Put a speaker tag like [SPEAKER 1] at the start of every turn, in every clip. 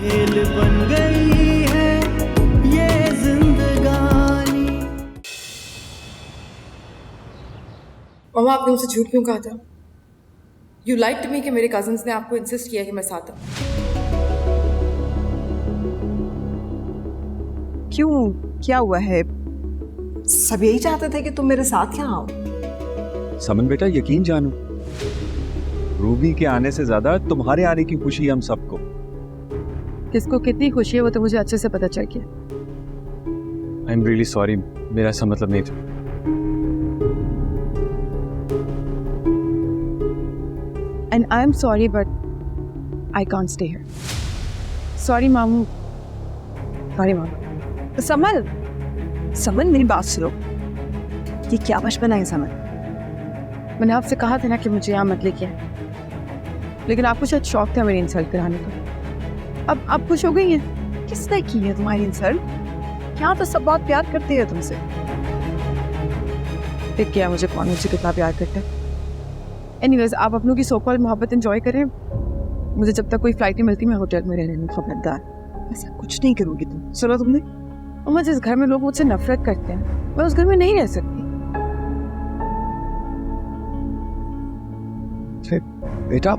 [SPEAKER 1] खेल बन गई है ये जिंदगानी।
[SPEAKER 2] मामा, आपने मुझसे झूठ क्यों कहा था? यू लाइक टू मी कि मेरे कजन्स ने आपको इंसिस्ट किया कि मैं साथ आऊं।
[SPEAKER 3] क्यों? क्या हुआ है? सब यही चाहते थे कि तुम मेरे साथ यहाँ आओ।
[SPEAKER 4] समन बेटा, यकीन जानो, रूबी के आने से ज्यादा तुम्हारे आने की खुशी हम सबको।
[SPEAKER 2] किसको कितनी खुशी है वो तो मुझे अच्छे से पता चल गया।
[SPEAKER 5] आई एम रियली सॉरी, मेरा ऐसा मतलब नहीं था।
[SPEAKER 2] And I am sorry but I can't stay here. Sorry मामू, सॉरी मामू।
[SPEAKER 3] समन, समन मेरी बात सुनो। ये क्या बचपना है समन?
[SPEAKER 2] मैंने आपसे कहा था ना कि मुझे यहाँ मत लेके आए, लेकिन आपको शायद शौक था मेरी इंसल्ट कराने का। अब आप खुश हो गई हैं?
[SPEAKER 3] किसने की है तुम्हारी इंसल्ट? यहाँ तो सब बहुत प्यार करती है तुमसे।
[SPEAKER 2] देख क्या मुझे कौन मुझे कितना प्यार करता है। एनीवेज, आप अपनों की सो कॉल्ड मोहब्बत एंजॉय करें। मुझे जब तक कोई फ्लाइट नहीं मिलती मैं होटल में रहने में खबरदार।
[SPEAKER 3] ऐसा कुछ नहीं करोगी तुम। सुनो तुमने,
[SPEAKER 2] और जिस घर में लोग मुझसे नफरत करते हैं मैं उस घर में नहीं रह सकती।
[SPEAKER 4] बेटा,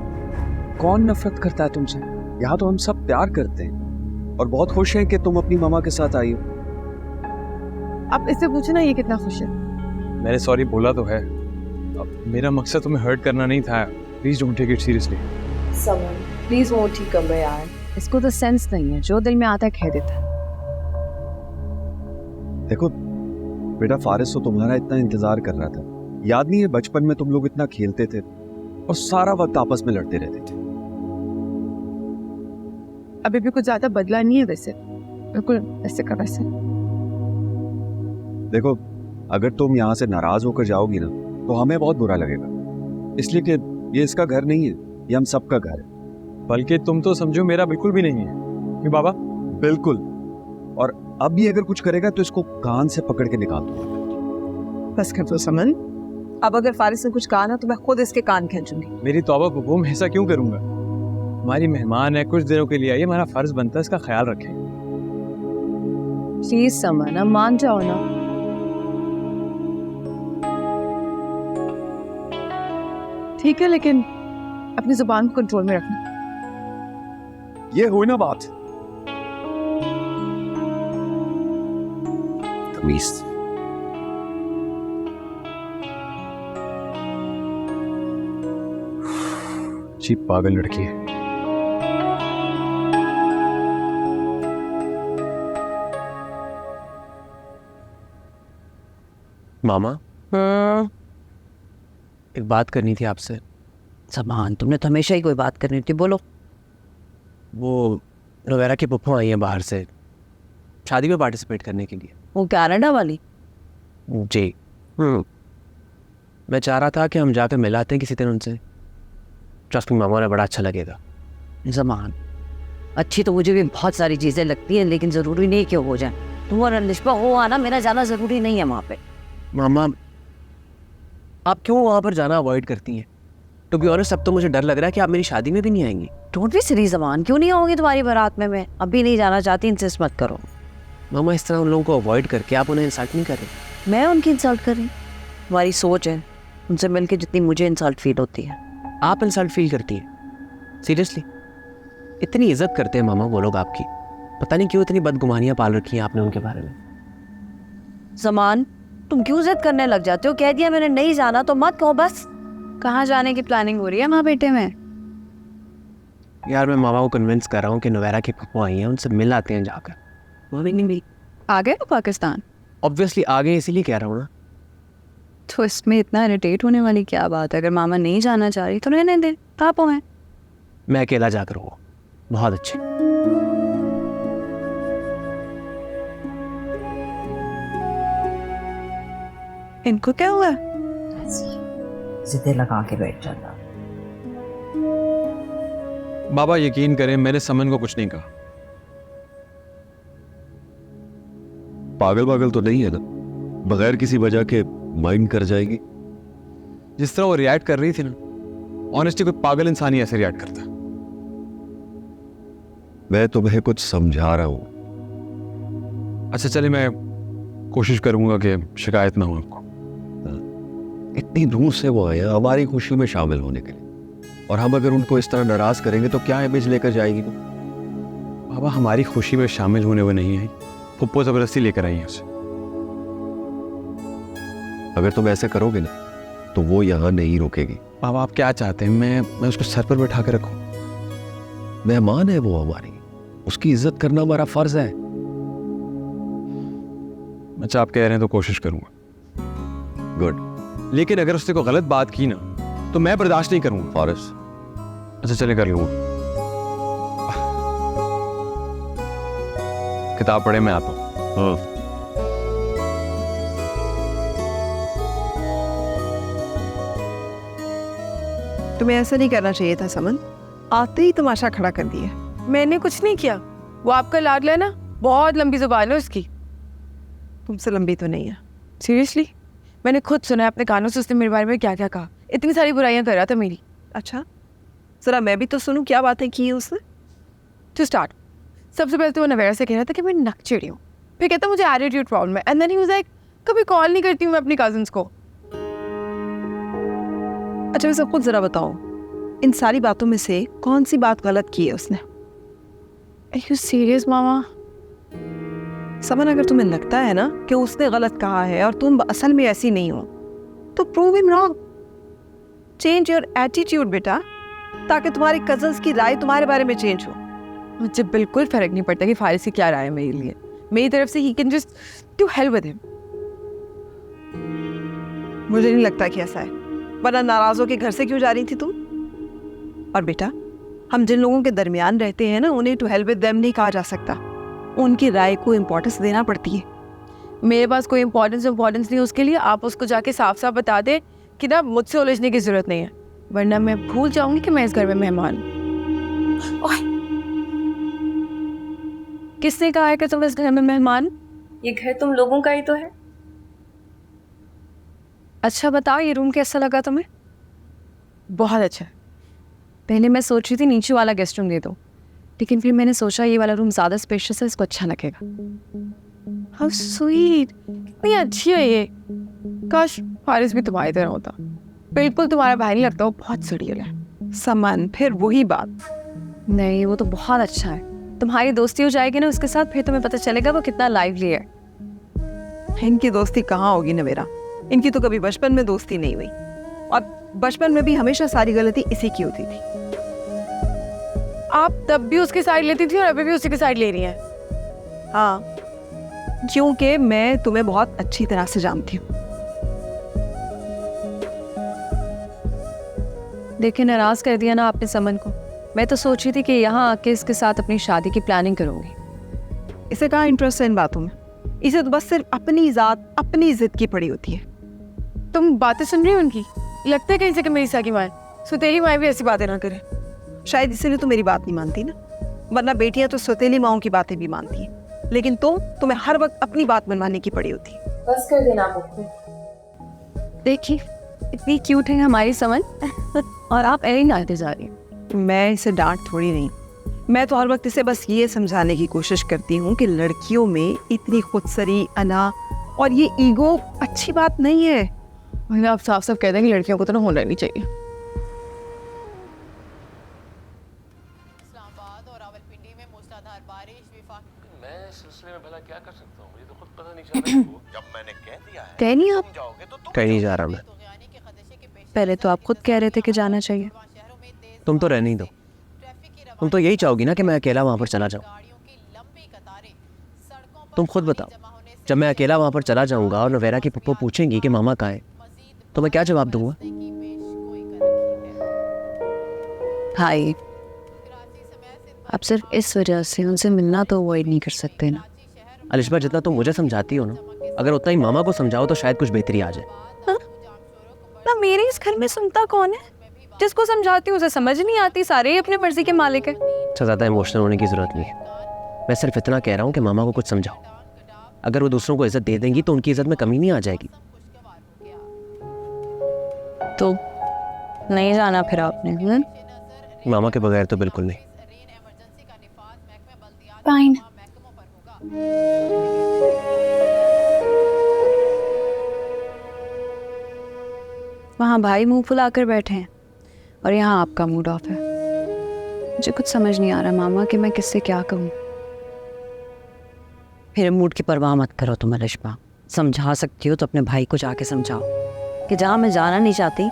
[SPEAKER 4] कौन नफरत करता है तुमसे? यहाँ तो हम सब प्यार करते हैं और बहुत खुश हैं कि तुम अपनी मामा के साथ आई हो।
[SPEAKER 2] आप इससे पूछे ना ये कितना खुश है।
[SPEAKER 5] मैंने सॉरी बोला तो है, अब मेरा मकसद तुम्हें हर्ट करना नहीं था। Please don't take it seriously.
[SPEAKER 2] Saman please वो ठीक कर यार, इसको तो सेंस नहीं है, जो दिल में आता है कह देता है।
[SPEAKER 4] देखो बेटा, फारिस तो तुम्हारा इतना इंतजार कर रहा था। याद नहीं है बचपन में तुम लोग इतना खेलते थे और सारा वक्त आपस में लड़ते रहते थे।
[SPEAKER 2] अभी भी कुछ ज्यादा बदला नहीं है वैसे, बिल्कुल ऐसे का वैसे।
[SPEAKER 4] देखो, अगर तुम यहाँ से नाराज होकर जाओगी ना तो हमें बहुत बुरा लगेगा, इसलिए कि ये इसका घर नहीं है, ये हम सबका घर है।
[SPEAKER 5] बल्कि तुम तो समझो मेरा बिल्कुल भी नहीं है। क्यों बाबा?
[SPEAKER 4] बिल्कुल। और अब भी अगर कुछ करेगा तो इसको कान से पकड़ के निकाल दूंगा।
[SPEAKER 3] बस कर दो समन। अब अगर फारिस ने कुछ कहा ना तो मैं खुद इसके कान खींचूंगी।
[SPEAKER 5] मेरी तौबा कबूल, मैं ऐसा क्यों करूंगा? हमारी मेहमान है, कुछ दिनों के लिए आई, हमारा फर्ज बनता है इसका ख्याल रखें।
[SPEAKER 2] प्लीज समन, अब मान जाओ ना। ठीक है, लेकिन अपनी जुबान को कंट्रोल में रखना।
[SPEAKER 4] ये हुई ना बात। तमीज।
[SPEAKER 5] जी पागल लड़की है।
[SPEAKER 6] मामा, एक बात करनी थी आपसे।
[SPEAKER 7] समान, तुमने तो हमेशा ही कोई बात करनी थी, बोलो।
[SPEAKER 6] वो रोवेरा की पुप्पो आई है बाहर से शादी में पार्टिसिपेट करने के लिए।
[SPEAKER 7] वो कनाडा वाली?
[SPEAKER 6] जी। मैं चाह रहा था कि हम जाकर मिलाते हैं किसी दिन उनसे। ट्रस्ट मी मामा, ने बड़ा अच्छा लगेगा।
[SPEAKER 7] जमान, अच्छी तो मुझे भी बहुत सारी चीज़ें लगती हैं, लेकिन ज़रूरी नहीं कि हो जाए। तुम और निष्पा हो आना, मेरा जाना ज़रूरी नहीं है वहाँ पे।
[SPEAKER 6] मामा, आप क्यों वहाँ पर जाना अवॉइड करती हैं? टू बी ऑनेस्ट, अब तो मुझे डर लग रहा है कि आप मेरी शादी में भी नहीं आएंगी।
[SPEAKER 7] डोंट बी सिली जमान, क्यों नहीं आऊँगी तुम्हारी बारात में? मैं अभी नहीं जाना चाहती, इंसिस्ट मत करो।
[SPEAKER 6] मामा, इस तरह उन लोगों को अवॉइड करके आप उन्हें इंसल्ट नहीं कर रहे।
[SPEAKER 7] मैं उनकी इंसल्ट कर रही? तुम्हारी सोच है, उनसे मिलके जितनी मुझे इंसल्ट फील होती है।
[SPEAKER 6] आप इंसल्ट फील करती हैं? सीरियसली? इतनी इज्जत करते हैं मामा वो लोग आपकी, पता नहीं क्यों इतनी बदगुमानियां पाल रखी हैं आपने उनके बारे में।
[SPEAKER 7] जमान, तुम क्यों जिद करने लग जाते हो? कह दिया मैंने नहीं जाना तो मत कहो बस।
[SPEAKER 2] कहाँ जाने की प्लानिंग हो रही है माँ बेटे में?
[SPEAKER 6] यार, मैं मामा को कन्विंस कर रहा हूँ कि नोवेरा की पप्पू आई हैं, उनसे मिल आते हैं जाकर।
[SPEAKER 7] वो भी नहीं मिली।
[SPEAKER 2] आ गए तो पाकिस्तान?
[SPEAKER 6] ऑब्वियसली आ गए, इसीलिए कह रहा हूँ ना।
[SPEAKER 2] तो इसमें इतना इरिटेट होने वाली क्या बात है? अगर मामा नहीं जाना चाह रही तो रहने दे, आप हो।
[SPEAKER 6] मैं अकेला जाकर हूँ। बहुत अच्छे।
[SPEAKER 2] इनको क्या हुआ?
[SPEAKER 7] जिद्दे लगा के बैठ जाता।
[SPEAKER 5] बाबा यकीन करें, मैंने समन को कुछ नहीं कहा।
[SPEAKER 4] पागल पागल तो नहीं है ना? बगैर किसी वजह के माइंड कर जाएगी।
[SPEAKER 5] जिस तरह वो रिएक्ट कर रही थी ना, ऑनेस्टली कोई पागल इंसान ही ऐसे रिएक्ट करता।
[SPEAKER 8] मैं तुम्हें कुछ समझा रहा हूं।
[SPEAKER 5] अच्छा चले, मैं कोशिश करूंगा कि शिकायत ना हो आपको।
[SPEAKER 8] इतनी दूर से वो आए हैं हमारी खुशी में शामिल होने के लिए, और हम अगर उनको इस तरह नाराज करेंगे तो क्या इमेज लेकर जाएगी वो?
[SPEAKER 5] बाबा, हमारी खुशी में शामिल होने वो नहीं आई, पप्पो जबरदस्ती लेकर आई है उसे।
[SPEAKER 8] अगर तुम ऐसे करोगे ना तो वो यहाँ नहीं रुकेगी।
[SPEAKER 5] बाबा, आप क्या चाहते हैं? मैं उसको सर पर बैठा कर रखूं?
[SPEAKER 8] मेहमान है वो हमारी, उसकी इज्जत करना हमारा फर्ज है।
[SPEAKER 5] अच्छा, आप कह रहे हैं तो कोशिश करूंगा।
[SPEAKER 8] गुड।
[SPEAKER 5] लेकिन अगर उसने कोई गलत बात की ना तो मैं बर्दाश्त नहीं करूंगा।
[SPEAKER 8] फारिस,
[SPEAKER 5] अच्छा चले, कर लूंगा। किताब पढ़े, मैं आता हूँ।
[SPEAKER 8] हाँ
[SPEAKER 3] तुम्हें ऐसा नहीं करना चाहिए था समन, आते ही तमाशा खड़ा कर दिया।
[SPEAKER 2] मैंने कुछ नहीं किया, वो आपका लाडला है ना, बहुत लंबी जुबान है उसकी।
[SPEAKER 3] तुमसे लंबी तो नहीं है।
[SPEAKER 2] सीरियसली, मैंने खुद सुना है अपने कानों से उसने मेरे बारे में क्या क्या कहा। इतनी सारी बुराइयां कर रहा था मेरी।
[SPEAKER 3] अच्छा, जरा मैं भी तो सुनूं क्या बातें की है उसने।
[SPEAKER 2] टू स्टार्ट, सबसे पहले तो वो नवेरा से कह रहा था कि मैं नकचिड़ी हूँ, फिर कहता मुझे एटीट्यूड प्रॉब्लम है, and then he was like कभी कॉल नहीं करती हूँ मैं अपनी कजिन्स को।
[SPEAKER 3] अच्छा वैसे खुद जरा बताओ, इन सारी बातों में से कौन सी बात गलत की है उसने?
[SPEAKER 2] आर यू सीरियस मामा?
[SPEAKER 3] समन, अगर तुम्हें लगता है ना कि उसने गलत कहा है और तुम असल में ऐसी नहीं हो तो prove him wrong. Change your attitude बेटा, ताकि तुम्हारी कजन्स की राय तुम्हारे बारे में चेंज हो।
[SPEAKER 2] मुझे बिल्कुल फर्क नहीं पड़ता कि फारिस की क्या राय है मेरे लिए। मेरी तरफ से he can just do help with him.
[SPEAKER 3] मुझे नहीं लगता कि ऐसा है, वरना नाराज होकर घर से क्यों जा रही थी तुम? और बेटा, हम जिन लोगों के दरमियान रहते हैं ना, उन्हें टू हेल्प विद देम नहीं कहा जा सकता, उनकी राय को इम्पोर्टेंस देना पड़ती है।
[SPEAKER 2] मेरे पास कोई इम्पोर्टेंस नहीं है उसके लिए। आप उसको जाके साफ साफ बता दें कि ना मुझसे उलझने की जरूरत नहीं है, वरना मैं भूल जाऊंगी कि मैं इस घर में मेहमान हूं। किसने कहा है कि तुम इस घर में मेहमान? ये घर तुम लोगों का ही तो है। अच्छा बताओ, ये रूम कैसा लगा तुम्हें? बहुत अच्छा। पहले मैं सोच रही थी नीचे वाला गेस्ट रूम दे दो, लेकिन फिर मैंने सोचा ये वाला रूम ज़्यादा स्पेशियस है, इसको अच्छा लगेगा। हाउ स्वीट, कितनी अच्छी है ये। काश फारिस भी तुम्हारी तरह होता। बिल्कुल तुम्हारा भाई नहीं लगता, वो बहुत सड़ियल है।
[SPEAKER 3] समन, फिर वही बात।
[SPEAKER 2] नहीं, वो तो बहुत अच्छा है। तुम्हारी दोस्ती हो जाएगी ना उसके साथ, फिर तुम्हें पता चलेगा वो कितना लाइवली है।
[SPEAKER 3] इनकी दोस्ती कहाँ होगी नवेरा, इनकी तो कभी बचपन में दोस्ती नहीं हुई, और बचपन में भी हमेशा सारी गलती इसी की होती थी।
[SPEAKER 2] आप तब भी उसकी साइड लेती थी और अभी भी उसी की साइड ले रही हैं।
[SPEAKER 3] हाँ, क्योंकि मैं तुम्हें बहुत अच्छी तरह से जानती हूँ।
[SPEAKER 2] देखिए, नाराज कर दिया ना आपने समन को। मैं तो सोच रही थी कि यहाँ आके इसके साथ अपनी शादी की प्लानिंग करूंगी।
[SPEAKER 3] इसे कहाँ इंटरेस्ट है इन बातों में? इसे तो बस सिर्फ अपनी ज़ात, अपनी जिद की पड़ी होती है।
[SPEAKER 2] तुम बातें सुन रही हो उनकी? लगता है कहीं से कि मेरी साकी माँ है। सुतेली माँ भी ऐसी बातें ना करे।
[SPEAKER 3] शायद इसीलिए तो मेरी बात नहीं मानती ना, वरना बेटियां तो सौतेली माओं की बातें भी मानती हैं, लेकिन तुम्हें हर वक्त अपनी बात मनवाने की पड़ी होती है।
[SPEAKER 2] बस कर देना मुझको। देखिए, इतनी क्यूट है हमारी समन और आप ऐसे ही नाचते जा रही हैं।
[SPEAKER 3] मैं इसे डांट थोड़ी नहीं, मैं तो हर वक्त इसे बस ये समझाने की कोशिश करती हूँ कि लड़कियों में इतनी खुदसरी, अना और ये ईगो अच्छी बात नहीं है।
[SPEAKER 2] मैंने आप साफ साफ कह दें कि लड़कियों को तो ना होना नहीं चाहिए।
[SPEAKER 8] मैं इस सिलसिले में भला क्या कर सकता हूँ, मुझे तो खुद पता नहीं चल रहा है। जब मैंने कह दिया है
[SPEAKER 2] कह नहीं आप?
[SPEAKER 6] कहीं नहीं जा रहा मैं।
[SPEAKER 2] पहले तो आप खुद कह रहे थे कि जाना चाहिए।
[SPEAKER 6] तुम तो रहने ही दो। तुम तो यही चाहोगी ना कि मैं अकेला वहाँ पर चला जाऊँ। तुम खुद बताओ, जब मैं अकेला वहाँ पर चला जाऊँगा और नवेरा की पप्पो पूछेंगी कि मामा कहाँ है, तो मैं क्या जवाब दूंगा?
[SPEAKER 7] भाई, आप सिर्फ इस वजह से उनसे मिलना तो अवॉइड नहीं कर सकते ना।
[SPEAKER 6] अलिशबा, जितना तुम मुझे समझाती हो ना, अगर उतना ही मामा को समझाओ तो शायद कुछ बेहतरी आ जाए।
[SPEAKER 2] ना मेरे इस घर में सुनता कौन है? जिसको समझाती हूँ उसे समझ नहीं आती। सारे ही अपने मर्जी के मालिक है।
[SPEAKER 6] अच्छा, ज़्यादा इमोशनल होने की ज़रूरत नहीं है। मैं सिर्फ इतना कह रहा हूँ कि मामा को कुछ समझाओ। अगर वो दूसरों को इज्जत दे देंगी तो उनकी इज्जत में कमी नहीं आ जाएगी।
[SPEAKER 7] तो नहीं जाना फिर आपने?
[SPEAKER 6] मामा के बगैर तो बिल्कुल नहीं।
[SPEAKER 2] फाइन। वहाँ भाई मुंह फुलाकर बैठे हैं और यहाँ आपका मूड ऑफ है। मुझे कुछ समझ नहीं आ रहा मामा कि मैं किससे क्या कहूँ।
[SPEAKER 7] मेरे मूड की परवाह मत करो तुम अलिशबा। समझा सकती हो तो अपने भाई को जाके समझाओ कि जहाँ मैं जाना नहीं चाहती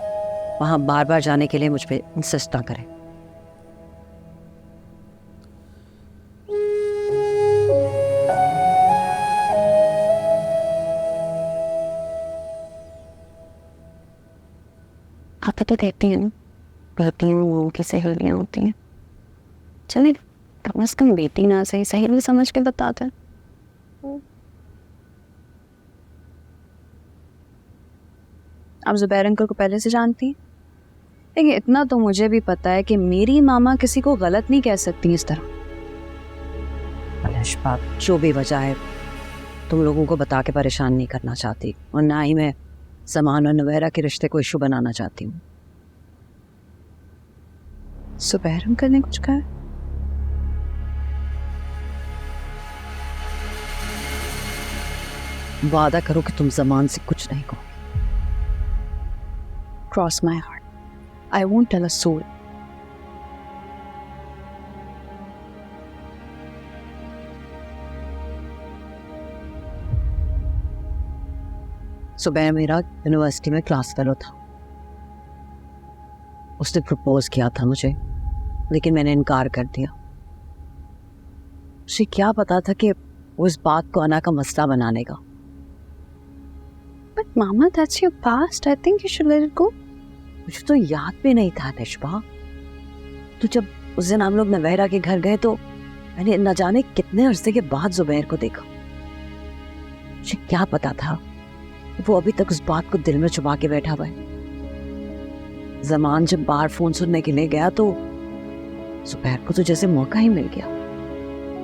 [SPEAKER 7] वहाँ बार बार जाने के लिए मुझ पर इंसिस्ट ना करें।
[SPEAKER 2] आप तो देखती हैं ना, गलतियाँ वो की सहेलियाँ होती हैं। चलिए कम से कम बेटी ना सही सहेली समझ के बताते हैं। आप जुबैर अंकल को पहले से जानती हैं, लेकिन इतना तो मुझे भी पता है कि मेरी मामा किसी को गलत नहीं कह सकती इस तरह।
[SPEAKER 7] अलिशबा जो भी वजह है तुम लोगों को बता के परेशान नहीं करना चाहती, और ना ही मैं समान और नवेरा के रिश्ते को इशू बनाना चाहती हूँ।
[SPEAKER 2] जुबैर अंकल ने कुछ कहा?
[SPEAKER 7] वादा करो कि तुम जमान से कुछ नहीं कहो।
[SPEAKER 2] Cross my heart. I won't tell a soul.
[SPEAKER 7] सुबह मेरा यूनिवर्सिटी में क्लास फेलो था। उसने प्रपोज किया था मुझे, लेकिन मैंने इनकार कर दिया। उसे क्या पता था कि वो इस बात को अना का मसला बना लेगा।
[SPEAKER 2] But Mama, that's your past. I think you should let it go.
[SPEAKER 7] मुझे तो याद भी नहीं था निष्पा। तो जब उस दिन हम लोग नवेरा के घर गए तो मैंने न जाने कितने अरसे के बाद जुबैर को देखा। मुझे क्या पता था वो अभी तक उस बात को दिल में छुपा के बैठा हुआ है। जमान जब बाहर फोन सुनने के लिए गया तो जुबैर को तो जैसे मौका ही मिल गया।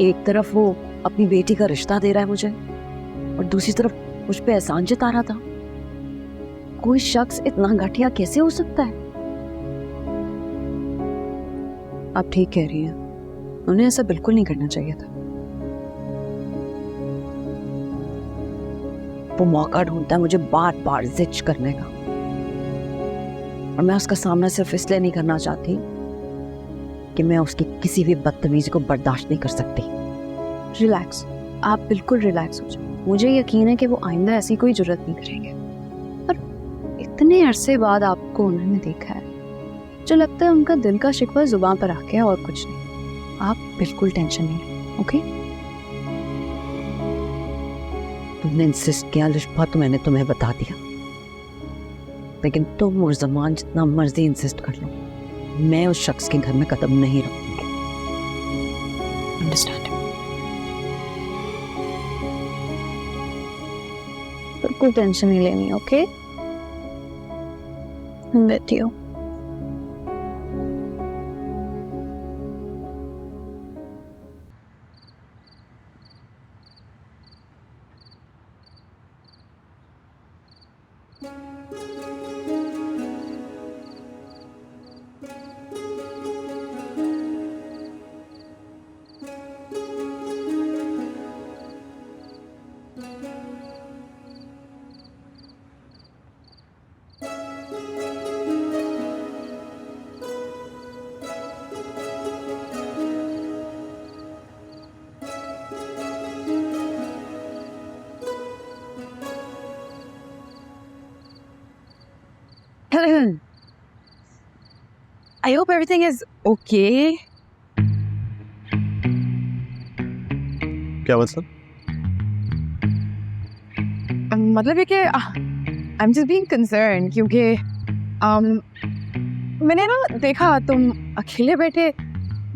[SPEAKER 7] एक तरफ वो अपनी बेटी का रिश्ता दे रहा है मुझे, और दूसरी तरफ मुझ पे एहसान जता रहा था। कोई शख्स इतना घटिया कैसे हो सकता है?
[SPEAKER 2] आप ठीक कह रही हैं, उन्हें ऐसा बिल्कुल नहीं करना चाहिए था।
[SPEAKER 7] वो मौका ढूंढता है मुझे बार बार जिच करने का, और मैं उसका सामना सिर्फ इसलिए नहीं करना चाहती कि मैं उसकी किसी भी बदतमीजी को बर्दाश्त नहीं कर सकती।
[SPEAKER 2] रिलैक्स, आप बिल्कुल रिलैक्स हो जाओ। मुझे यकीन है कि वो आइंदा ऐसी कोई जरूरत नहीं करेंगे। पर इतने अरसे बाद आपको उन्होंने देखा है, जो लगता है उनका दिल का शिकवा जुबान पर आ गया और कुछ नहीं। आप बिल्कुल टेंशन नहीं लें, ओके?
[SPEAKER 7] तुमने इंसिस्ट किया लिशबा तो मैंने तुम्हें बता दिया, लेकिन तुम और जमान जितना मर्जी इंसिस्ट कर लो, मैं उस शख्स के घर में कदम नहीं रखूंगी।
[SPEAKER 2] अंडरस्टैंड। बिल्कुल टेंशन नहीं लेनी, ओके? बैठी हो।
[SPEAKER 3] I hope everything is okay.
[SPEAKER 4] क्या मतलब?
[SPEAKER 3] मतलब ये कि I'm just being concerned क्योंकि मैंने ना देखा तुम अकेले बैठे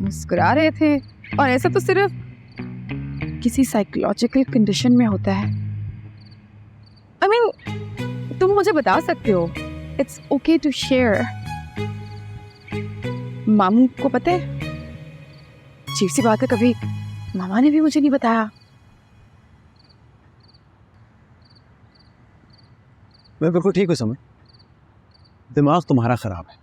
[SPEAKER 3] मुस्कुरा रहे थे, और ऐसा तो सिर्फ किसी साइकोलॉजिकल कंडीशन में होता है। I mean, तुम मुझे बता सकते हो, It's okay to share. मामू को पता है? अजीब सी बात है, कभी मामा ने भी मुझे नहीं बताया।
[SPEAKER 5] मैं बिल्कुल ठीक हूँ समय, दिमाग तुम्हारा खराब है।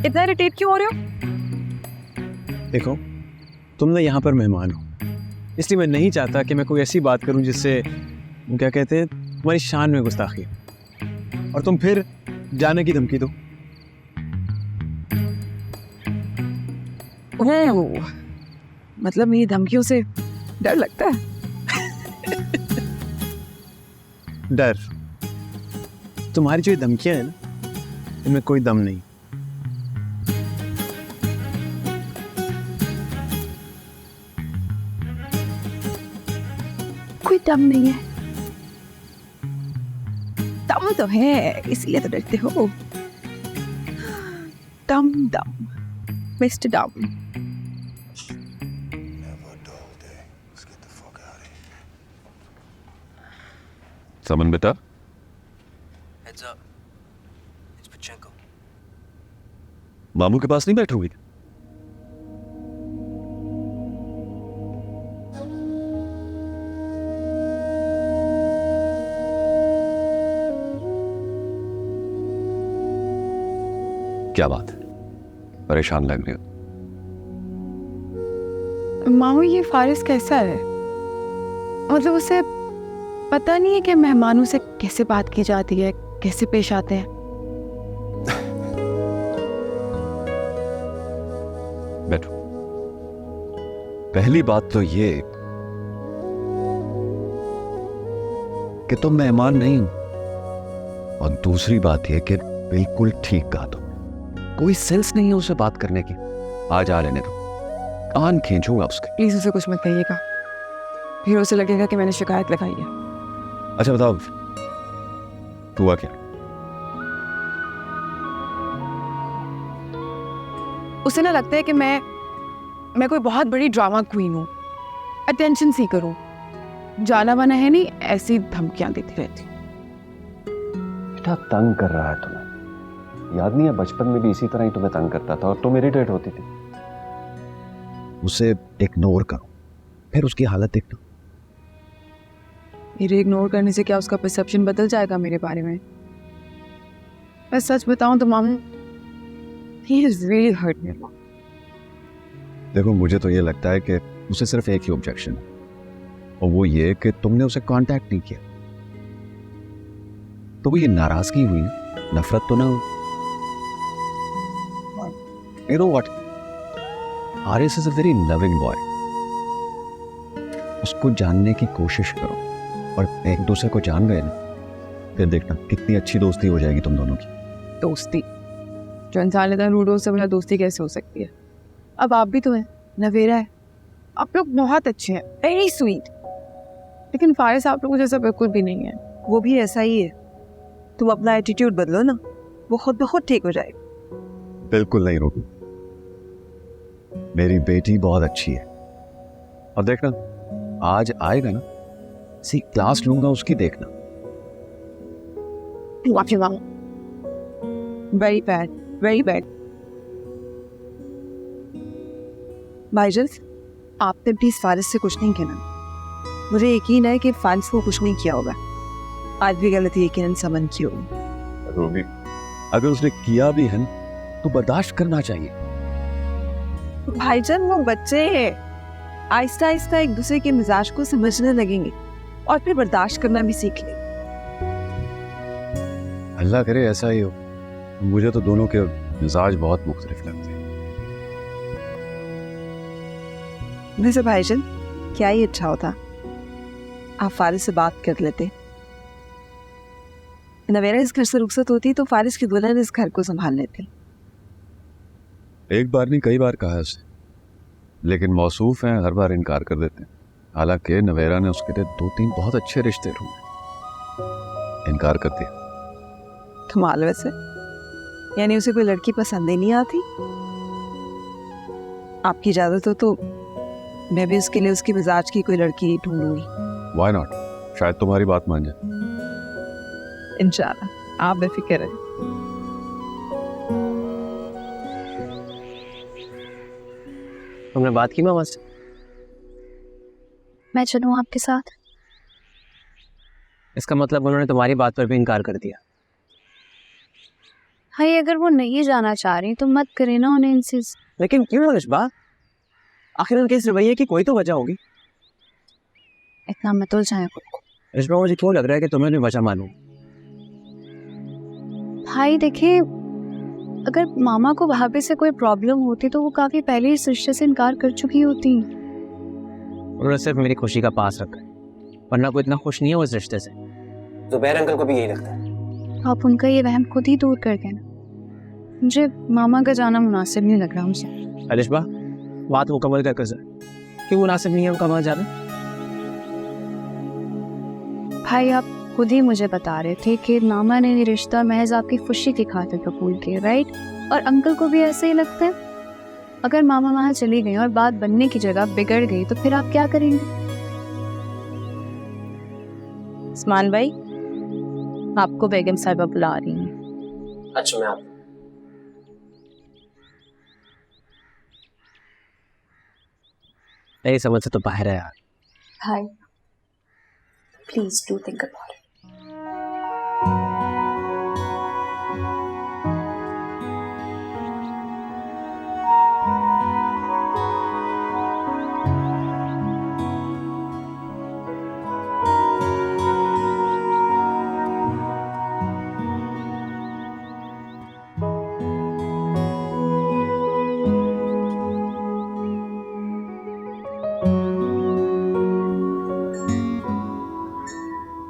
[SPEAKER 2] इतना इरिटेट क्यों हो रहे हो?
[SPEAKER 5] देखो, तुम ना यहाँ पर मेहमान हो, इसलिए मैं नहीं चाहता कि मैं कोई ऐसी बात करूं जिससे क्या कहते हैं तुम्हारी शान में गुस्ताखी हो। और तुम फिर जाने की धमकी दो।
[SPEAKER 3] ओह, मतलब मेरी धमकियों से डर लगता है?
[SPEAKER 5] डर? तुम्हारी जो ये धमकियां हैं ना, इनमें कोई दम नहीं।
[SPEAKER 3] कोई दम नहीं है? दम तो है, इसलिए तो डरते हो। दम दम, मिस्टर दम।
[SPEAKER 8] समन बेटा, मामू के पास नहीं बैठोगी? क्या बात है, परेशान लग रही हो?
[SPEAKER 2] मामू, ये फारिस कैसा है? मतलब उसे पता नहीं है कि मेहमानों से कैसे बात की जाती है, कैसे पेश आते हैं।
[SPEAKER 8] बैठो। पहली बात तो ये कि तुम मेहमान नहीं हो, और दूसरी बात ये कि बिल्कुल ठीक कहा तुम, कोई सेंस नहीं है उसे बात करने की। आज आ लेने दो, कान खींचूंगा उसके।
[SPEAKER 2] प्लीज उसे कुछ मत कहिएगा, फिर उसे लगेगा कि मैंने शिकायत लगाई है।
[SPEAKER 8] अच्छा बताओ, हुआ क्या?
[SPEAKER 2] उसे ना लगता है कि मैं कोई बहुत बड़ी ड्रामा क्वीन हूँ, अटेंशन सीकर हूँ। जाना बना है नहीं, ऐसी धमकियां देती रहती।
[SPEAKER 4] बेटा तंग कर रहा है तुम्हें, याद नहीं है बचपन में भी इसी तरह ही तुम्हें तंग करता था और तुम इरिटेट होती थी। उसे इग्नोर करो, फिर उसकी हालत देखना।
[SPEAKER 2] मेरे इग्नोर करने से क्या उसका परसेप्शन बदल जाएगा मेरे बारे में? मैं सच बताऊं तो मामू, he has really hurt me a lot.
[SPEAKER 4] देखो, मुझे तो ये लगता है कि उसे सिर्फ एक ही ऑब्जेक्शन है, और वो ये कि तुमने उसे कांटेक्ट नहीं किया। तो वो ये नाराजगी हुई ना, नफरत तो ना हो। You know what? Haris is a very loving boy. उसको जानने की कोशिश करो, और एक दूसरे को जान गए ना, फिर देखना कितनी अच्छी दोस्ती हो जाएगी तुम दोनों की।
[SPEAKER 2] दोस्ती? जो इंसान लेता है रूडो से बड़ा दोस्ती कैसे हो सकती है? अब आप भी तो हैं, नवेरा है, आप लोग बहुत अच्छे हैं, वेरी स्वीट। लेकिन फारिस आप लोगों जैसा बिल्कुल भी नहीं है।
[SPEAKER 3] वो भी ऐसा ही है। तुम अपना एटीट्यूड बदलो ना, वो खुद ब खुद ठीक हो जाएगा।
[SPEAKER 4] बिल्कुल नहीं रोकी, मेरी बेटी बहुत अच्छी है। और देखना, आज आएगा ना, सी क्लास लूंगा उसकी, देखना।
[SPEAKER 2] माफी मांगो।
[SPEAKER 3] Very bad, very bad. भाईजान, आपने प्लीज फारिस से कुछ नहीं कहना। मुझे यकीन है कि फारिस को कुछ नहीं किया होगा। आज भी गलती यकीनन समन की होगी।
[SPEAKER 4] रोबी, अगर उसने किया भी है ना, तो बर्दाश्त करना चाहिए।
[SPEAKER 3] भाईजान, वो बच्चे हैं, आहिस्ता आहिस्ता एक दूसरे के मिजाज को समझने लगेंगे और फिर बर्दाश्त करना भी सीख लेंगे।
[SPEAKER 4] अल्लाह करे ऐसा ही हो। मुझे तो दोनों के मिजाज बहुत मुख्तलिफ लगते हैं।
[SPEAKER 3] वैसे भाईजान, क्या ही अच्छा होता आप फारिस से बात कर लेते। नवेरा इस घर से रुखसत होती तो फारिस की दुल्हन इस घर को संभाल लेती।
[SPEAKER 4] एक बार नहीं, कई बार कहा है उसे, लेकिन मौसूफ हैं, हर बार इनकार कर देते हैं। हालांकि नवेरा ने उसके लिए 2-3 बहुत अच्छे रिश्ते ढूंढे, इनकार कर दिया।
[SPEAKER 3] कमाल। वैसे यानी उसे कोई लड़की पसंद ही नहीं आती। आपकी इजाजत हो तो मैं भी उसके लिए उसकी मिजाज की कोई लड़की ढूंढूंगी।
[SPEAKER 4] व्हाई नॉट, शायद तुम्हारी बात मान जाए।
[SPEAKER 3] इंशाल्लाह, आप बेफिक्र रहे।
[SPEAKER 6] तुमने बात की मामा से?
[SPEAKER 9] मैं चलूं आपके साथ?
[SPEAKER 6] इसका मतलब उन्होंने तुम्हारी बात पर भी इनकार कर दिया?
[SPEAKER 2] भाई अगर वो नहीं जाना चाह रही तो मत करे ना उन्हें इंसिस्ट।
[SPEAKER 6] लेकिन क्यों अलिशबा? आखिर उनके इस रवैये की कोई तो वजह होगी।
[SPEAKER 2] इतना मत उलझाएं खुद को।
[SPEAKER 6] अलिशबा मुझे क्यों लग रहा है कि तुम्हें वजह मालूम।
[SPEAKER 2] भाई देखिए, अगर मामा को भाभी से कोई प्रॉब्लम होती तो वो काफी पहले इस रिश्ते से इनकार कर चुकी होती।
[SPEAKER 6] उन्होंने सिर्फ मेरी खुशी का पास रखा है, वरना कोई इतना खुश नहीं है उस रिश्ते से। जुबैर अंकल को भी यही लगता है।
[SPEAKER 2] आप उनका ये वहम खुद ही दूर कर देना। मुझे मामा का जाना मुनासिब नहीं लग रहा मुझे।
[SPEAKER 6] अलिशबा बात मुकम्मल कर कर क्यों मुनासिब नहीं है उनका वहां जाना?
[SPEAKER 2] भाई आप खुद ही मुझे बता रहे थे कि मामा ने ये रिश्ता महज आपकी खुशी की खातिर कबूल किया, राइट? और अंकल को भी ऐसे ही लगता है। अगर मामा वहां चली गई और बात बनने की जगह बिगड़ गई तो फिर आप क्या करेंगे?
[SPEAKER 9] उस्मान भाई, आपको बेगम साहिबा बुला रही हैं।
[SPEAKER 6] अच्छा मैं आप नहीं समझ से तो बाहर है यार।
[SPEAKER 2] भाई please do think about it.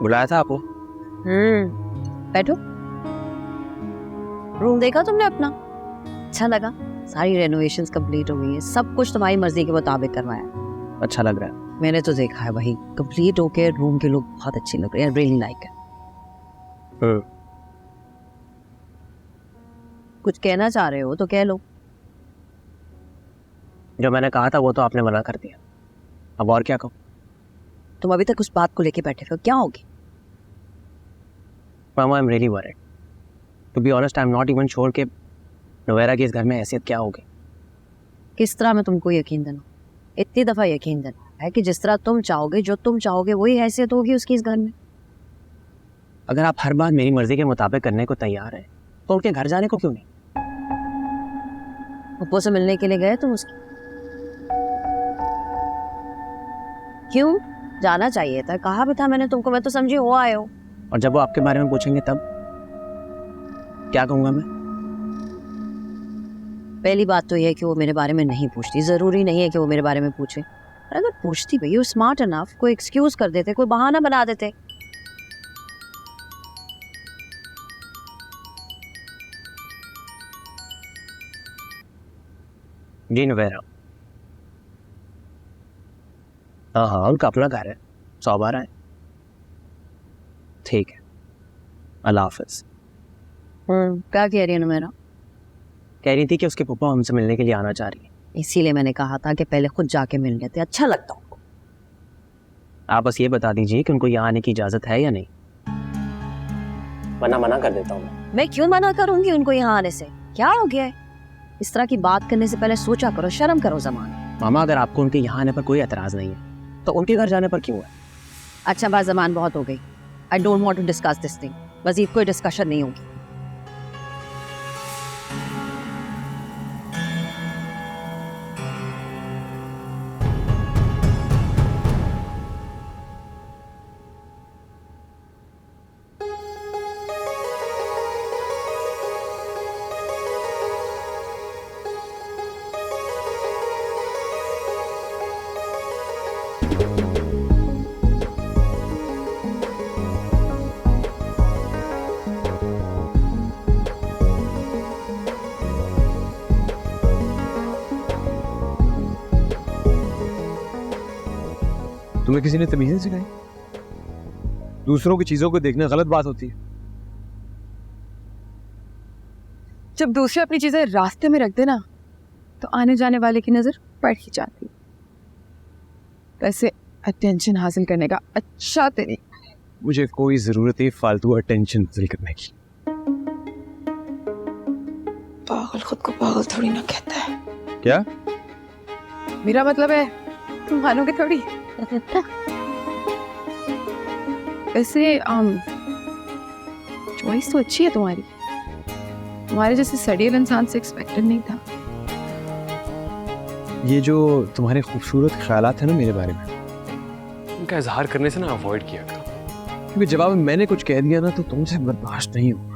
[SPEAKER 6] बुलाया था आपको?
[SPEAKER 7] बैठो। रूम देखा तुमने अपना? अच्छा लगा? सारी रेनोवेशंस कंप्लीट हो गई है, सब कुछ तुम्हारी मर्जी के मुताबिक करवाया।
[SPEAKER 6] अच्छा लग रहा है।
[SPEAKER 7] मैंने तो देखा है भाई, कंप्लीट होके रूम के लोग बहुत अच्छे लग रहे हैं। रियली लाइक है। कुछ कहना चाह रहे हो तो कह लो।
[SPEAKER 6] जो मैंने कहा था वो तो आपने मना कर दिया, अब और क्या कहूँ?
[SPEAKER 7] तुम अभी तक उस बात को लेके बैठे हो, क्या होगी?
[SPEAKER 6] मामा, I'm really worried. To be honest, I'm not even sure कि नवेरा की इस घर में हैसियत क्या होगी।
[SPEAKER 7] किस तरह मैं तुमको यकीन दिलाऊं? इतनी दफा यकीन दिलाया है कि जिस तरह तुम चाहोगे, जो तुम चाहोगे वही हैसियत होगी उसकी इस घर में।
[SPEAKER 6] अगर आप हर बात मेरी मर्जी के मुताबिक करने को तैयार हैं तो उनके घर जाने को क्यों नहीं?
[SPEAKER 7] पप्पो से मिलने के लिए गए तुम उसकी? क्यों जाना चाहिए था? कहा भी था मैंने तुमको, मैं तो समझी हो आए हो।
[SPEAKER 6] और जब वो आपके बारे में पूछेंगे तब क्या कहूँगा मैं?
[SPEAKER 7] पहली बात तो यह है कि वो मेरे बारे में नहीं पूछती। जरूरी नहीं है कि वो मेरे बारे में पूछे। और अगर पूछती भई, स्मार्ट इनफ, कोई एक्सक्यूज कर देते, कोई बहाना बना देते।
[SPEAKER 6] जी नवेरा, हाँ उनका अपना घर है, 100 बार आए। ठीक है, अल्लाह हाफिज।
[SPEAKER 7] क्या कह रही है नवेरा?
[SPEAKER 6] कह रही थी कि उसके पप्पा हमसे मिलने के लिए आना चाह रही है।
[SPEAKER 7] इसीलिए मैंने कहा था कि पहले खुद जाके मिल लेते, अच्छा लगता उनको।
[SPEAKER 6] आप बस ये बता दीजिए कि उनको यहाँ आने की इजाजत है या नहीं, वरना मना कर देता हूँ।
[SPEAKER 7] मैं क्यों मना करूंगी उनको यहाँ आने से? क्या हो गया है? इस तरह की बात करने से पहले सोचा करो, शर्म करो ज़मान।
[SPEAKER 6] मामा, अगर आपको उनके यहाँ आने पर कोई एतराज नहीं है तो उनके घर जाने पर क्यों है?
[SPEAKER 7] अच्छा बात ज़मान बहुत हो गई। I don't want to discuss this thing. मजीद कोई डिस्कशन नहीं होगी।
[SPEAKER 5] तुम्हें किसी ने तमीज़ नहीं सिखाई? दूसरों की चीजों को देखना गलत बात होती है।
[SPEAKER 2] जब दूसरे अपनी चीजें रास्ते में रख देना तो आने जाने वाले की नजर पड़ ही जाती। वैसे अटेंशन हासिल करने का अच्छा तरीका है।
[SPEAKER 5] मुझे कोई जरूरत है फालतू अटेंशन हासिल करने की।
[SPEAKER 2] पागल खुद को पागल थोड़ी ना कहता है।
[SPEAKER 5] क्या?
[SPEAKER 2] मेरा मतलब है तुम मानोगे थोड़ी। वैसे चॉइस तो अच्छी है तुम्हारी। तुम्हारे जैसे सड़ियल इंसान से एक्सपेक्टेड नहीं था।
[SPEAKER 5] ये जो तुम्हारे खूबसूरत ख्यालात हैं ना मेरे बारे में, उनका इजहार करने से ना अवॉइड किया करो, क्योंकि जवाब में मैंने कुछ कह दिया ना तो तुमसे बर्दाश्त नहीं होगा।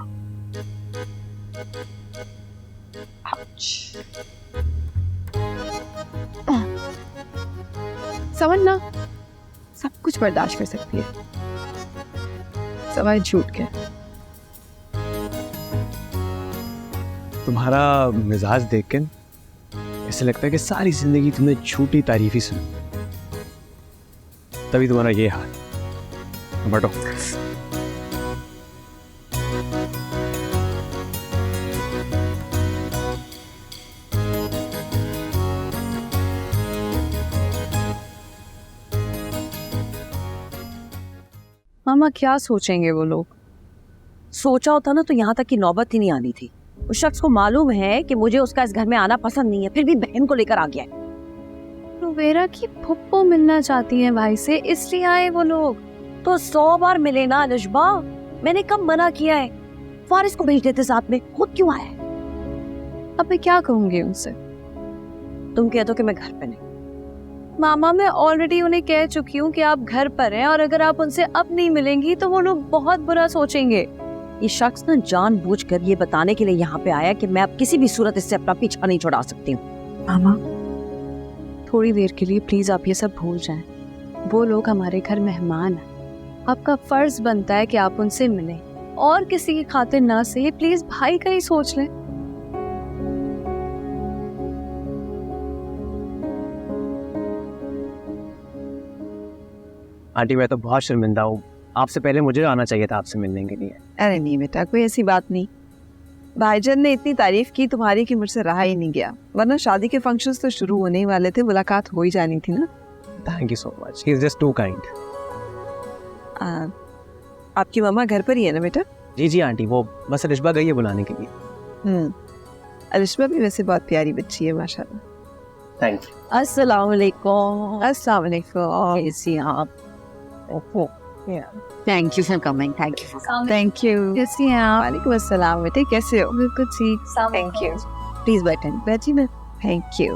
[SPEAKER 2] समझ ना, सब कुछ बर्दाश्त कर सकती है, सवाए झूठ के।
[SPEAKER 5] तुम्हारा मिजाज देख के ऐसे लगता है कि सारी जिंदगी तुमने झूठी तारीफ ही सुनी, तभी तुम्हारा ये हाल। बटो
[SPEAKER 2] मामा क्या सोचेंगे वो लोग?
[SPEAKER 7] सोचा होता ना तो यहाँ तक की नौबत ही नहीं आनी थी। उस शख्स को मालूम है कि मुझे उसका इस घर में आना पसंद नहीं है, फिर भी बहन को लेकर आ गया है।
[SPEAKER 2] रुबेरा की फुप्पो मिलना चाहती है भाई से, इसलिए आए वो लोग।
[SPEAKER 7] तो 100 बार मिले ना अनुष्बा, मैंने कब मना किया है? फारिस को भेज देते साथ में, खुद क्यों आया है?
[SPEAKER 2] अब मैं क्या कहूंगी उनसे?
[SPEAKER 7] तुम कह दो कि मैं घर पे नहीं।
[SPEAKER 2] मामा मैं ऑलरेडी उन्हें कह चुकी हूँ कि आप घर पर हैं, और अगर आप उनसे अब नहीं मिलेंगी तो वो लोग बहुत बुरा सोचेंगे।
[SPEAKER 7] ये शख्स ना जानबूझकर ये बताने के लिए यहाँ पे आया कि मैं अब किसी भी सूरत इससे अपना पीछा नहीं छुड़ा सकती हूँ।
[SPEAKER 2] मामा थोड़ी देर के लिए प्लीज आप ये सब भूल जाएं। वो लोग हमारे घर मेहमान हैं, आपका फर्ज बनता है कि आप उनसे मिलें, और किसी की खातिर ना सही प्लीज भाई का ही सोच लें।
[SPEAKER 6] आंटी मैं तो बहुत शर्मिंदा हूँ, आपसे पहले मुझे आना चाहिए था आपसे मिलने के लिए।
[SPEAKER 3] अरे नहीं बेटा, कोई ऐसी बात नहीं। भाईजान ने इतनी तारीफ की तुम्हारी कि मुझसे रहा ही नहीं गया, वरना शादी के फंक्शंस तो शुरू होने ही वाले थे, मुलाकात हो ही जानी थी ना।
[SPEAKER 6] Thank you so much, he is just too kind.
[SPEAKER 3] आपकी मम्मा घर पर ही है ना बेटा?
[SPEAKER 6] जी जी आंटी, वो बस रिश्बा गई है बुलाने के लिए।
[SPEAKER 3] अलिशबा भी वैसे बहुत प्यारी बच्ची है माशाल्लाह।
[SPEAKER 6] Thank you.
[SPEAKER 7] अस्सलाम वालेकुम।
[SPEAKER 3] अस्सलाम वालेकुम।
[SPEAKER 7] कैसी हैं आप? Thank you for coming. Thank you.
[SPEAKER 3] Thank you.
[SPEAKER 2] कैसी हैं आप?
[SPEAKER 3] वालेकुम अस्सलाम बेटे, कैसे हो?
[SPEAKER 2] बिल्कुल ठीक।
[SPEAKER 3] Thank you. प्लीज बैठें। बैठिए ना। Thank you.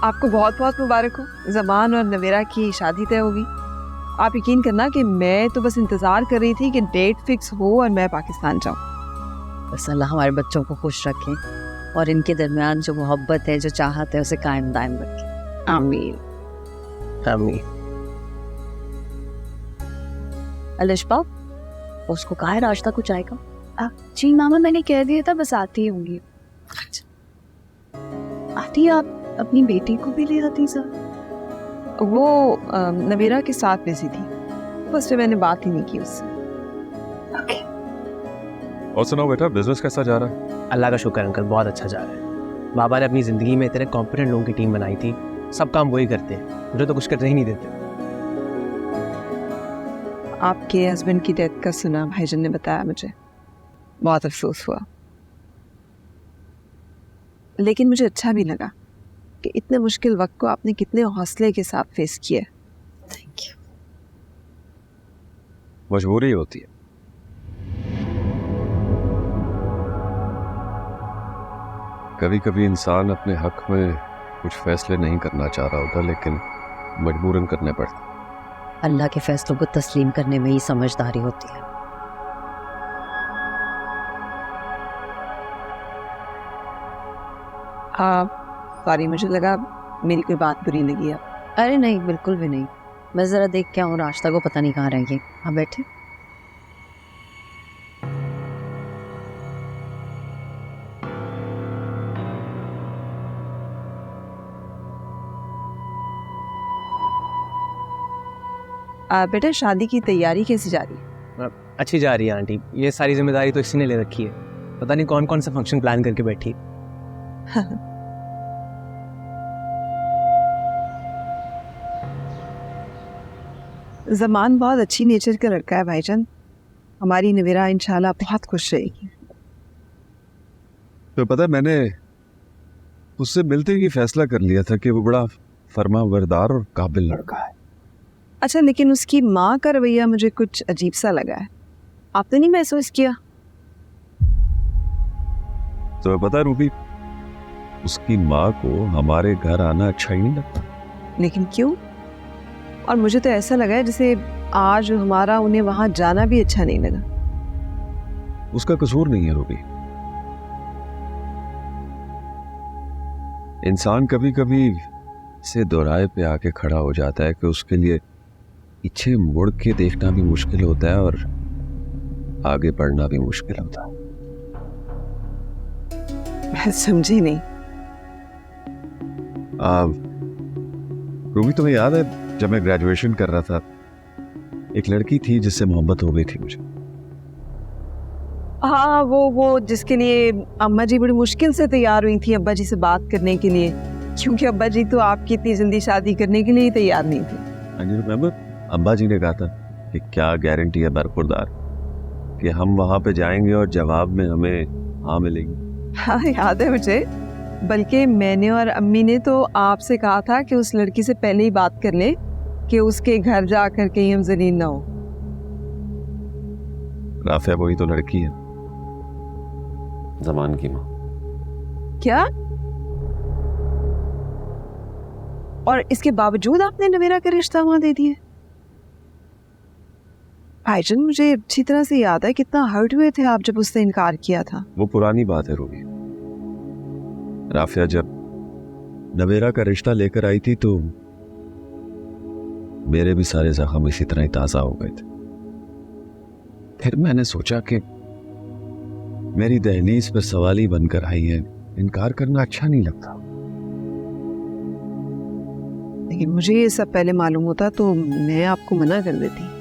[SPEAKER 3] आपको बहुत बहुत मुबारक हो, ज़मान और नवेरा की शादी तय होगी। आप यकीन करना कि मैं तो बस इंतज़ार कर रही थी कि डेट फिक्स हो और मैं पाकिस्तान जाऊँ।
[SPEAKER 7] बस अल्लाह हमारे बच्चों को खुश रखे और इनके दरमियान जो मोहब्बत है, जो चाहत है, उसे कायम दायम रखे।
[SPEAKER 3] आमीन।
[SPEAKER 6] आमीन।
[SPEAKER 7] अलिशबा, उसको कहा है रास्ता कुछ आएगा?
[SPEAKER 2] जी मामा मैंने कह दिया था, बस आती होंगी। आती आप अपनी बेटी को भी ले आती सर?
[SPEAKER 3] वो नवेरा के साथ बिजी थी, बस फिर मैंने बात ही नहीं की उससे।
[SPEAKER 4] और सुनाओ बेटा, बिजनेस कैसा जा रहा है?
[SPEAKER 6] अल्लाह का शुक्र अंकल, बहुत अच्छा जा रहा है। बाबा ने अपनी ज़िंदगी में इतने कॉम्पिटेंट लोगों की टीम बनाई थी, सब काम वही करते हैं, मुझे तो कुछ करने ही नहीं देते।
[SPEAKER 3] आपके हस्बैंड की डेथ का सुना, भाईजान ने बताया मुझे, बहुत अफसोस हुआ, लेकिन मुझे अच्छा भी लगा कि इतने मुश्किल वक्त को आपने कितने हौसले के साथ फेस किया।
[SPEAKER 7] Thank you.
[SPEAKER 4] मजबूरी होती है। कभी कभी इंसान अपने हक में कुछ फैसले नहीं करना चाह रहा होता, लेकिन मजबूरन करने पड़ते।
[SPEAKER 7] अल्लाह के फैसलों को तस्लीम करने में ही समझदारी होती है।
[SPEAKER 3] सॉरी, मुझे लगा मेरी कोई बात बुरी लगी आप।
[SPEAKER 7] अरे नहीं, बिल्कुल भी नहीं। मैं जरा देख के आऊँ, रास्ता को पता नहीं कहाँ रह गई। हाँ बैठे।
[SPEAKER 3] बेटा, शादी की तैयारी कैसी जा रही है?
[SPEAKER 6] अच्छी जा रही है आंटी, ये सारी जिम्मेदारी तो इसी ने ले रखी है, पता नहीं कौन कौन सा फंक्शन प्लान करके बैठी।
[SPEAKER 3] ज़मान बहुत अच्छी नेचर का लड़का है भाईजान, हमारी नवेरा इंशाल्लाह बहुत खुश रहेगी।
[SPEAKER 4] तो पता है, मैंने उससे मिलते ही फैसला कर लिया था कि वो बड़ा फरमाबरदार और काबिल लड़का है।
[SPEAKER 3] अच्छा, लेकिन उसकी माँ का रवैया मुझे कुछ अजीब सा लगा है। आपने नहीं महसूस किया
[SPEAKER 4] तो पता है रूबी, उसकी माँ को हमारे घर आना अच्छा ही नहीं लगता।
[SPEAKER 3] लेकिन क्यों? और मुझे तो ऐसा लगा है जैसे आज हमारा उन्हें वहां जाना भी अच्छा नहीं लगा।
[SPEAKER 4] उसका कसूर नहीं है रूबी। इंसान कभी कभी से दोराहे पे आके खड़ा हो जाता है कि उसके लिए पीछे मुड़ के देखना भी मुश्किल होता है और आगे बढ़ना भी मुश्किल होता है।
[SPEAKER 3] मैं समझी नहीं।
[SPEAKER 4] रूबी, तुम्हें याद है जब मैं ग्रेजुएशन कर रहा था, एक लड़की थी जिससे मोहब्बत हो गई थी मुझे।
[SPEAKER 3] हाँ, वो जिसके लिए अम्मा जी बड़ी मुश्किल से तैयार हुई थी अब्बा जी से बात करने के लिए, क्योंकि अब्बा जी तो आपकी इतनी जल्दी शादी करने के लिए ही तैयार नहीं थे।
[SPEAKER 4] हाँ जी, रिमेम्बर अब्बा जी ने कहा था कि क्या गारंटी है बरखुरदार कि हम वहां पे जाएंगे और जवाब में हमें हाँ मिलेगी।
[SPEAKER 3] हाँ, याद है मुझे। बल्कि मैंने और अम्मी ने तो आपसे कहा था कि उस लड़की से पहले ही बात कर ले कि उसके घर जाकर कहीं हम जलील ना हो।
[SPEAKER 4] राफिया वही तो लड़की है, ज़मान की माँ।
[SPEAKER 3] क्या? और इसके बावजूद आपने नवेरा का रिश्ता वहां दे दिया? भाईजान, मुझे अच्छी तरह से याद है कितना हर्ट हुए थे आप जब उसने इनकार किया था।
[SPEAKER 4] वो पुरानी बात है रूबी। राफिया जब नवेरा का रिश्ता लेकर आई थी तो मेरे भी सारे जख्म इसी तरह ही ताज़ा हो गए थे। फिर मैंने सोचा कि मेरी दहलीज पर सवाली बनकर आई है, इनकार करना अच्छा नहीं लगता।
[SPEAKER 3] लेकिन मुझे ये सब पहले मालूम होता तो मैं आपको मना कर देती।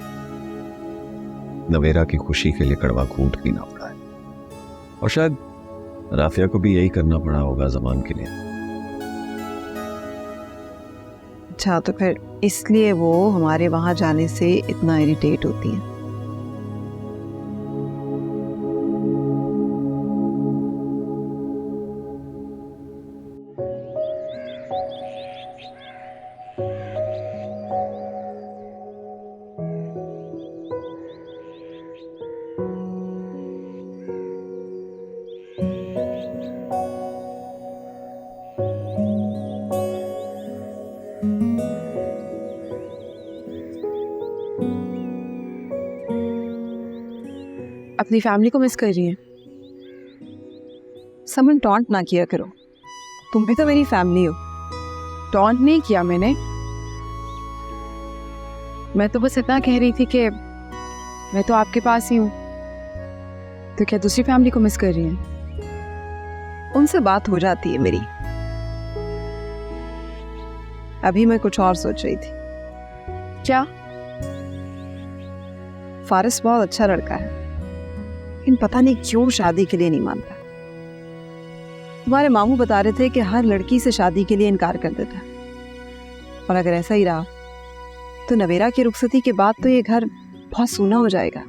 [SPEAKER 4] नवेरा की खुशी के लिए कड़वा घूंट पीना पड़ा है, और शायद राफिया को भी यही करना पड़ा होगा ज़मान के लिए।
[SPEAKER 3] अच्छा, तो फिर इसलिए वो हमारे वहां जाने से इतना इरिटेट होती है।
[SPEAKER 2] अपनी फैमिली को मिस कर रही है।
[SPEAKER 3] समन, टॉन्ट ना किया करो, तुम भी तो मेरी फैमिली हो।
[SPEAKER 2] टॉन्ट नहीं किया मैंने, मैं तो बस इतना कह रही थी कि मैं तो आपके पास ही हूँ, तो क्या दूसरी फैमिली को मिस कर रही हैं?
[SPEAKER 3] उनसे बात हो जाती है मेरी। अभी मैं कुछ और सोच रही थी।
[SPEAKER 2] क्या?
[SPEAKER 3] फारिस बहुत अच्छा लड़का है, लेकिन पता नहीं क्यों शादी के लिए नहीं मानता। तुम्हारे मामू बता रहे थे कि हर लड़की से शादी के लिए इनकार कर देता है, और अगर ऐसा ही रहा तो नवेरा की रुखसती के बाद तो ये घर बहुत सूना हो जाएगा।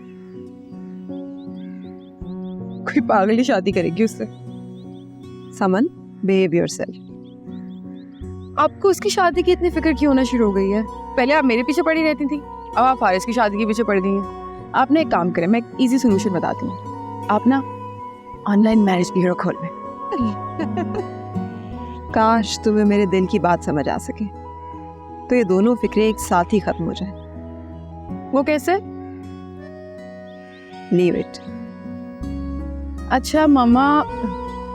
[SPEAKER 3] कोई पागल ही शादी करेगी उससे। समन, बिहेव योरसेल्फ।
[SPEAKER 2] आपको उसकी शादी की इतनी फिक्र क्यों होना शुरू हो गई है? पहले आप मेरे पीछे पड़ी रहती थी, अब आप फारिस की शादी के पीछे पड़ गई हैं। आप ना एक काम करें, मैं एक इजी सोल्यूशन बताती हूँ। आप ना ऑनलाइन मैरिज ब्यूरो खोल लें।
[SPEAKER 3] काश तुम्हें मेरे दिल की बात समझ आ सके, तो ये दोनों फिक्रें एक साथ ही खत्म हो जाए।
[SPEAKER 2] वो कैसे?
[SPEAKER 3] Leave it.
[SPEAKER 2] अच्छा मामा,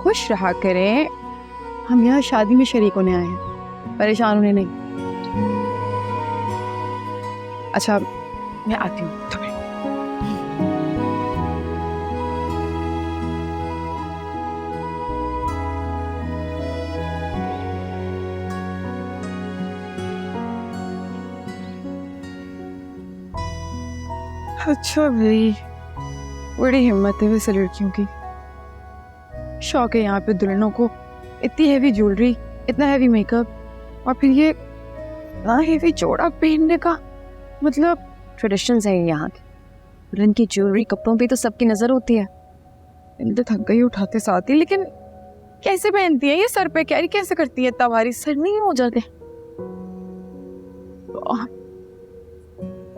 [SPEAKER 2] खुश रहा करें, हम यहाँ शादी में शरीक होने आए हैं, परेशान होने नहीं। अच्छा, मैं आती हूँ। अच्छा भाई, बड़ी हिम्मत है वैसे लड़कियों की। शौक है यहाँ पे दुल्हनों को इतनी हैवी ज्वेलरी, इतना हैवी मेकअप, और फिर ये इतना हैवी जोड़ा पहनने का। मतलब ट्रेडिशंस है यहाँ के। दुल्हन की ज्वेलरी, कपड़ों पे तो सबकी नजर होती है। इन तो थक गई उठाते साथ ही, लेकिन कैसे पहनती है ये? सर पे कैरी कैसे करती है? इतना भारी सर नहीं हो जाते?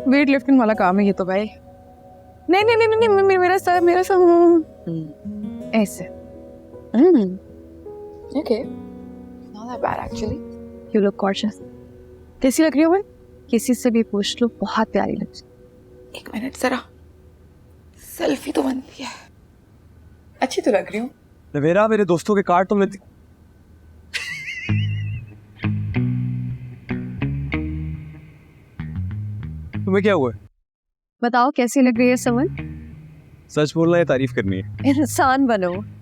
[SPEAKER 2] वेट लिफ्टिंग वाला काम है ये तो भाई। नहीं नहीं नहीं नहीं, मेरा सर ऐसे Okay. Not that bad actually. You look gorgeous. कैसी लग रही हो मैं? किसी से भी पूछ लो, बहुत प्यारी लगती।
[SPEAKER 10] एक मिनट जरा, सेल्फी तो बनती है। अच्छी तो लग रही हूँ।
[SPEAKER 5] नवेरा, मेरे दोस्तों के कार्ड तो मैं तुम्हें क्या हुआ है?
[SPEAKER 2] बताओ कैसी लग रही है समन?
[SPEAKER 5] सच बोलना या तारीफ करनी है?
[SPEAKER 2] इंसान बनो।